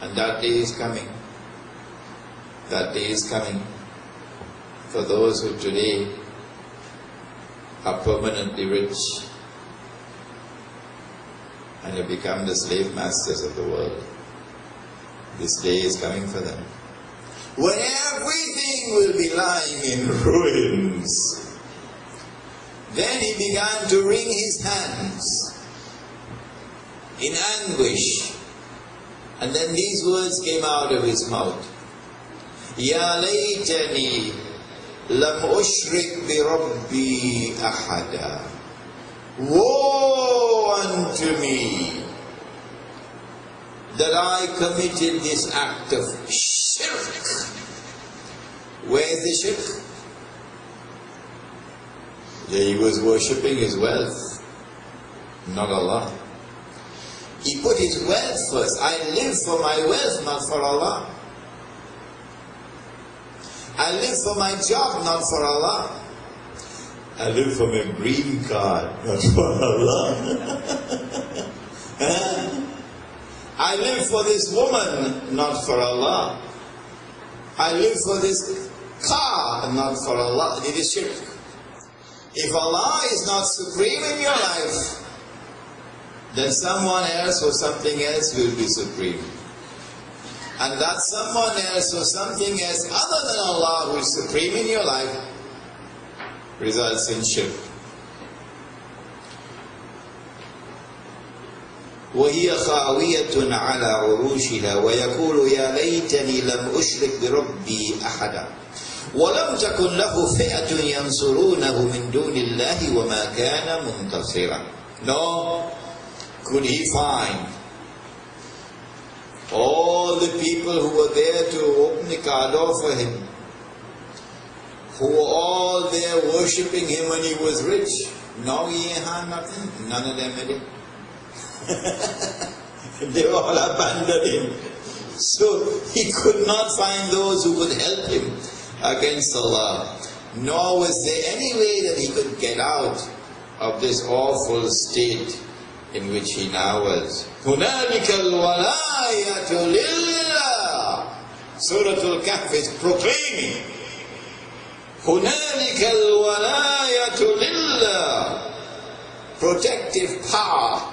And that day is coming. That day is coming for those who today are permanently rich and have become the slave masters of the world. This day is coming for them, when everything will be lying in ruins. Then he began to wring his hands in anguish, and then these words came out of his mouth: Ya laytani lam ushrik bi rabbi ahada. Woe unto me that I committed this act of shirk. Where is the shirk? He was worshipping his wealth, not Allah. He put his wealth first. I live for my wealth, not for Allah. I live for my job, not for Allah. I live for my green card, not for Allah. I live for this woman, not for Allah. I live for this car, not for Allah. It is shirk. If Allah is not supreme in your life, then someone else or something else will be supreme. And that someone else or something else other than Allah who is supreme in your life results in shirk. وهي خاوية على عروشها ويقول يا ليتني لم أشرك بربي أحدا ولم تكن له فئة ينصرونه من دون الله وما كان منتصرا. Nor could he find all the people who were there to open the car door for him, who were all there worshipping him when he was rich. Now he had nothing. None of them had it. They all abandoned him. So he could not find those who would help him against Allah. Nor was there any way that he could get out of this awful state in which he now was. هُنَالِكَ الْوَلَايَةُ لِلَّهِ. Surah Al-Kahf is proclaiming هُنَالِكَ الْوَلَايَةُ لِلَّهِ. Protective power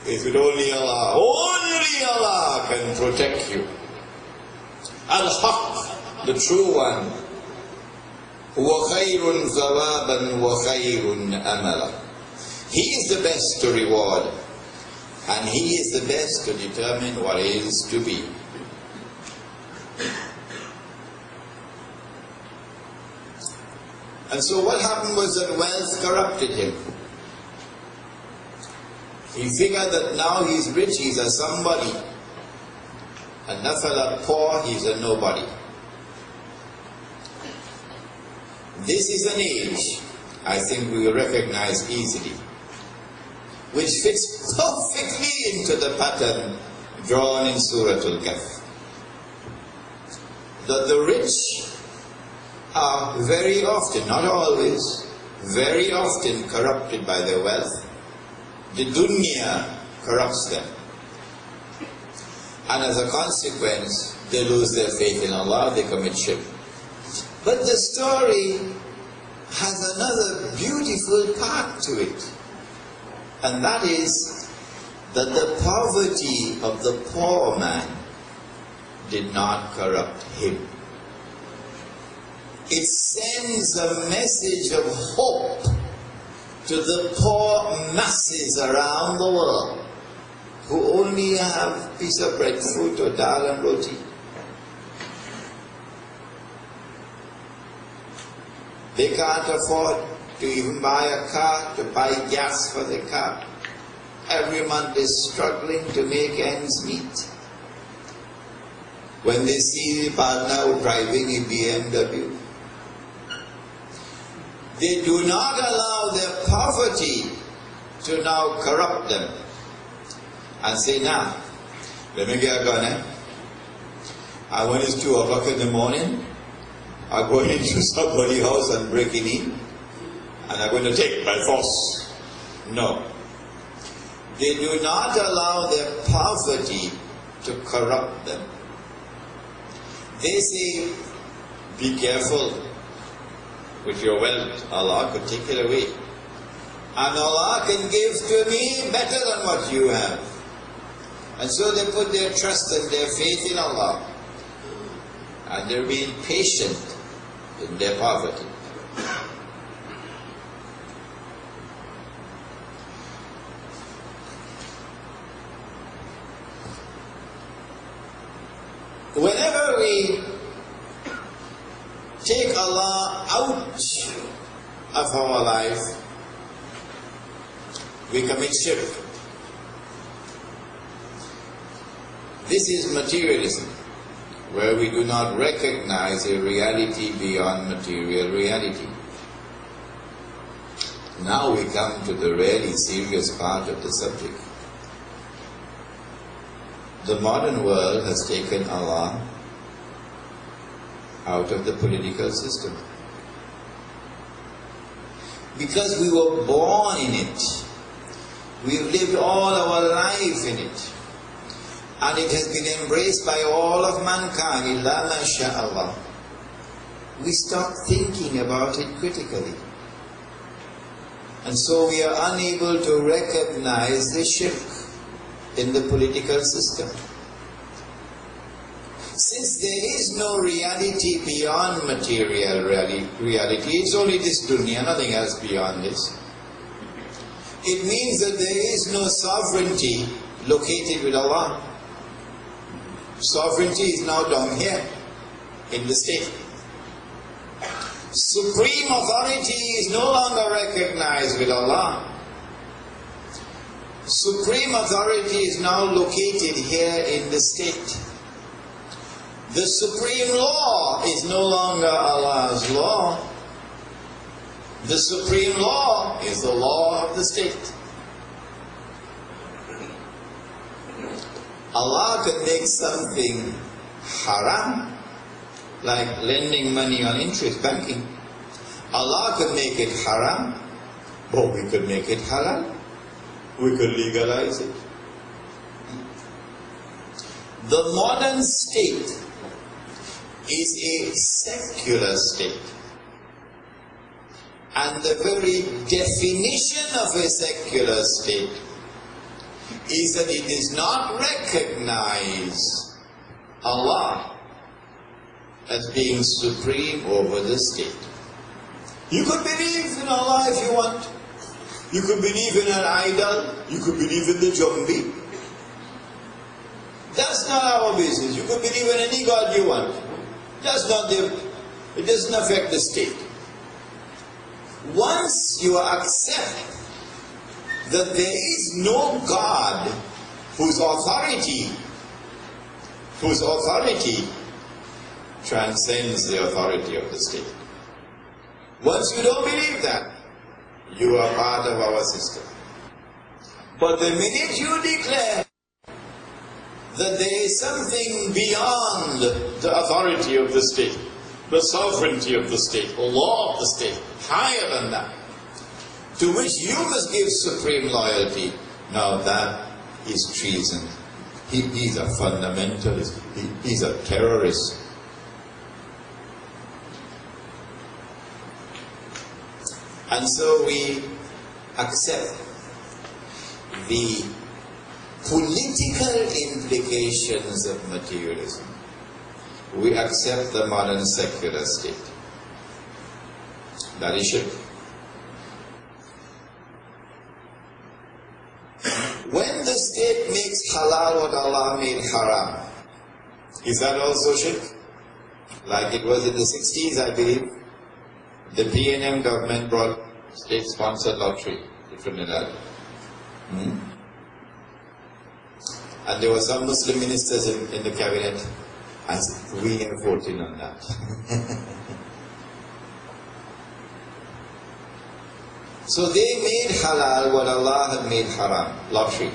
is with only Allah. Only Allah can protect you. Al-Haq, the true one. هُوَ خَيْرٌ ثَوَابًا وَخَيْرٌ أَمَلًا. He is the best to reward, and He is the best to determine what is to be. And so what happened was that wealth corrupted him. He figured that now he's rich, he's a somebody. And Nafala poor, he's a nobody. This is an age, I think we will recognize easily, which fits perfectly into the pattern drawn in Surah Al-Kahf. That the rich are very often, not always, very often corrupted by their wealth. The dunya corrupts them. And as a consequence, they lose their faith in Allah, they commit shirk. But the story has another beautiful part to it. And that is that the poverty of the poor man did not corrupt him. It sends a message of hope to the poor masses around the world who only have a piece of breadfruit or dal and roti. They can't afford to even buy a car, to buy gas for the car. Every month is struggling to make ends meet. When they see the partner driving a BMW, they do not allow their poverty to now corrupt them and say, nah, let me get a gun, and when it's 2 o'clock in the morning, I'm going into somebody's house and breaking in, and I'm going to take by force. No. They do not allow their poverty to corrupt them. They say, be careful with your wealth, Allah could take it away. And Allah can give to me better than what you have. And so they put their trust and their faith in Allah. And they're being patient in their poverty. Whenever we take Allah out of our life, we commit shirk. This is materialism, where we do not recognize a reality beyond material reality. Now we come to the really serious part of the subject. The modern world has taken Allah out of the political system. Because we were born in it. We've lived all our life in it. And it has been embraced by all of mankind, illa ma sha Allah. We stop thinking about it critically. And so we are unable to recognize the shirk in the political system. Since there is no reality beyond material reality, it's only this dunya, nothing else beyond this. It means that there is no sovereignty located with Allah. Sovereignty is now down here in the state. Supreme authority is no longer recognized with Allah. Supreme authority is now located here in the state. The supreme law is no longer Allah's law. The supreme law is the law of the state. Allah can make something haram, like lending money on interest, banking. Allah could make it haram, but we could make it halal. We could legalize it. The modern state is a secular state. And the very definition of a secular state is that it does not recognize Allah as being supreme over the state. You could believe in Allah if you want. You could believe in an idol. You could believe in the Jumbi. That's not our business. You could believe in any God you want. That's not it doesn't affect the state. Once you accept that there is no God whose authority transcends the authority of the state. Once you don't believe that, you are part of our system. But the minute you declare that there is something beyond the authority of the state, the sovereignty of the state, the law of the state, higher than that, to which you must give supreme loyalty, now that is treason. He's a fundamentalist. He's a terrorist. And so we accept the political implications of materialism. We accept the modern secular state. That is shirk. When the state makes halal what Allah made haram, is that also shirk? Like it was in the 60s, I believe. The PNM government brought state-sponsored lottery to Trinidad. And there were some Muslim ministers in the cabinet. I said, we are voting on that. So they made halal what Allah had made haram, lottery.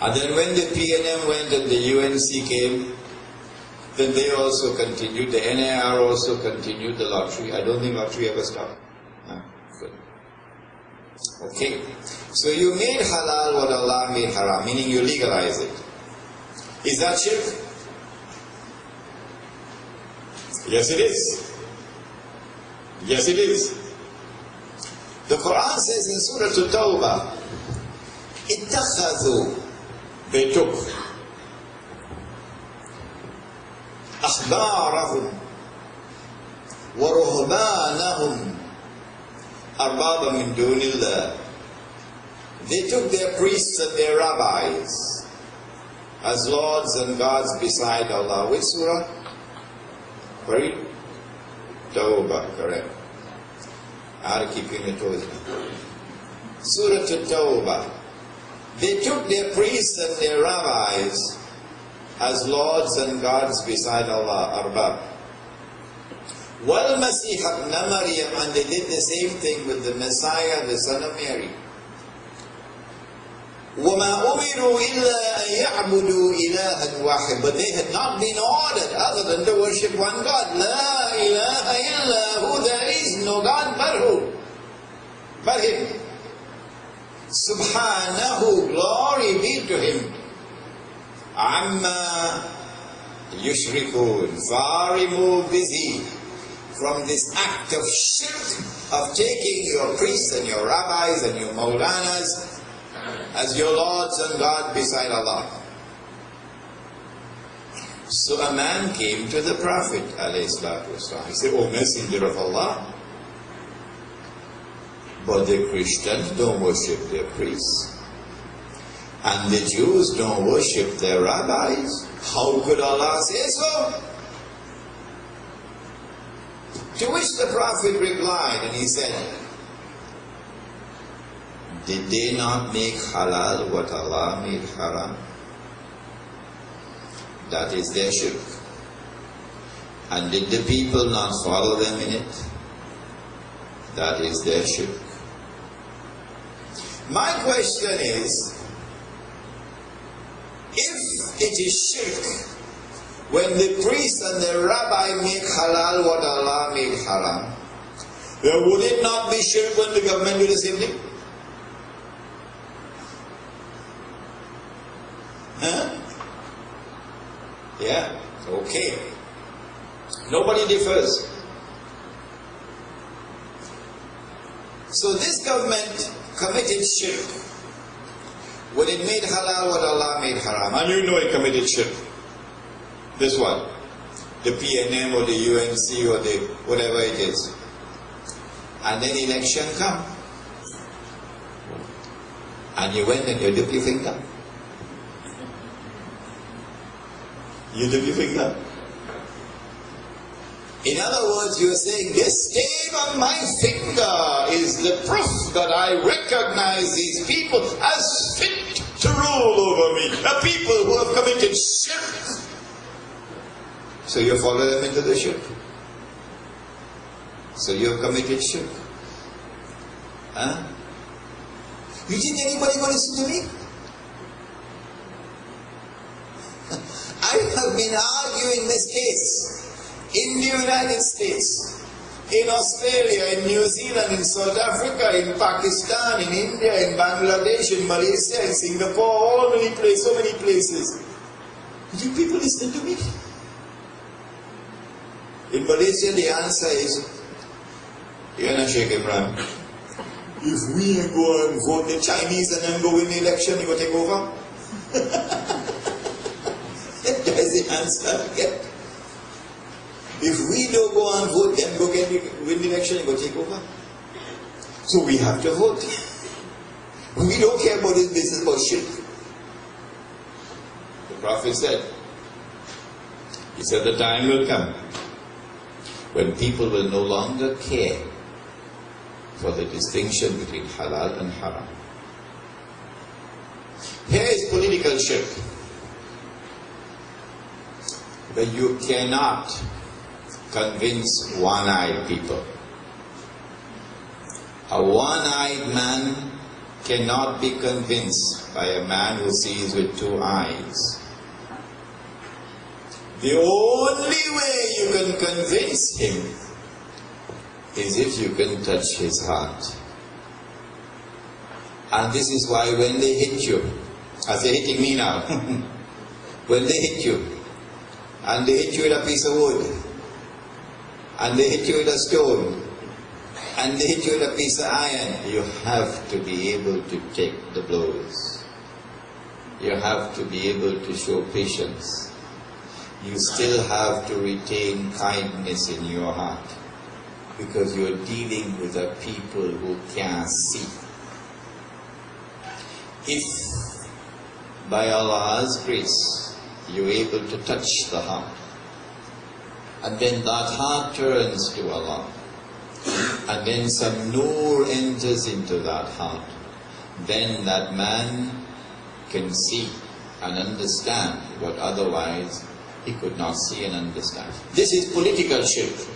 And then when the PNM went and the UNC came, then they also continued, the NIR also continued the lottery. I don't think lottery ever stopped. No, good. Okay, so you made halal what Allah made haram, meaning you legalize it. Is that shirk? Yes, it is. Yes, it is. The Quran says in Surah At-Tawbah, اتخذوا, they took أحبارهم ورهبانهم أربابا من دون الله. They took their priests and their rabbis as lords and gods beside Allah. Which surah? Very Tawbah, correct. I have to keep you in the toes now. Surah At-Tawbah. They took their priests and their rabbis as lords and gods beside Allah, Arbab. Wal Masih ibn Maryam, and they did the same thing with the Messiah, the son of Mary. وَمَا أُمِرُوا إِلَّا أَن يَعْبُدُوا إِلَهًا وَاحِدًا. But they had not been ordered other than to worship one God. لَا إِلَهَ إِلَّا هُ. There is no God but who? But Him. Subhanahu, glory be to Him. Amma yushrikun, far removed is He from this act of shirk, of taking your priests and your rabbis and your maulanas as your lords and God beside Allah. So a man came to the Prophet ﷺ. He said, "O Messenger of Allah, but the Christians don't worship their priests, and the Jews don't worship their rabbis. How could Allah say so?" To which the Prophet replied, and he said, "Did they not make halal what Allah made haram? That is their shirk. And did the people not follow them in it? That is their shirk." My question is, if it is shirk when the priest and the rabbi make halal what Allah made haram, then would it not be shirk when the government do the same thing? Huh? Yeah, okay. Nobody differs. So this government committed shirk when it made halal what Allah made haram. And you know it committed shirk. This one. The PNM or the UNC or the whatever it is. And then election come. And you went and you dip your finger. You dip your finger. In other words, you are saying, this stain on my finger is the proof that I recognize these people as fit to rule over me. A people who have committed shirk. So you follow them into the shirk. So you have committed shirk. Huh? You think anybody will listen to me? I have been arguing this case in the United States, in Australia, in New Zealand, in South Africa, in Pakistan, in India, in Bangladesh, in Malaysia, in Singapore, all many places, so many places. Do you people listen to me? In Malaysia, the answer is, Sheikh Imran, if we go and vote the Chinese and then go win the election, you go take over? That is the answer again. If we don't go and vote, then go win the election and go take over. So we have to vote. We don't care about this business about shirk. The Prophet said, he said the time will come when people will no longer care for the distinction between halal and haram. Here is political shirk. But you cannot convince one-eyed people. A one-eyed man cannot be convinced by a man who sees with two eyes. The only way you can convince him is if you can touch his heart. And this is why when they hit you, as they're hitting me now, When they hit you, and they hit you with a piece of wood, and they hit you with a stone, and they hit you with a piece of iron, you have to be able to take the blows. You have to be able to show patience. You still have to retain kindness in your heart, because you're dealing with a people who can't see. If by Allah's grace you're able to touch the heart, and then that heart turns to Allah, and then some nur enters into that heart, then that man can see and understand what otherwise he could not see and understand. This is political shirk.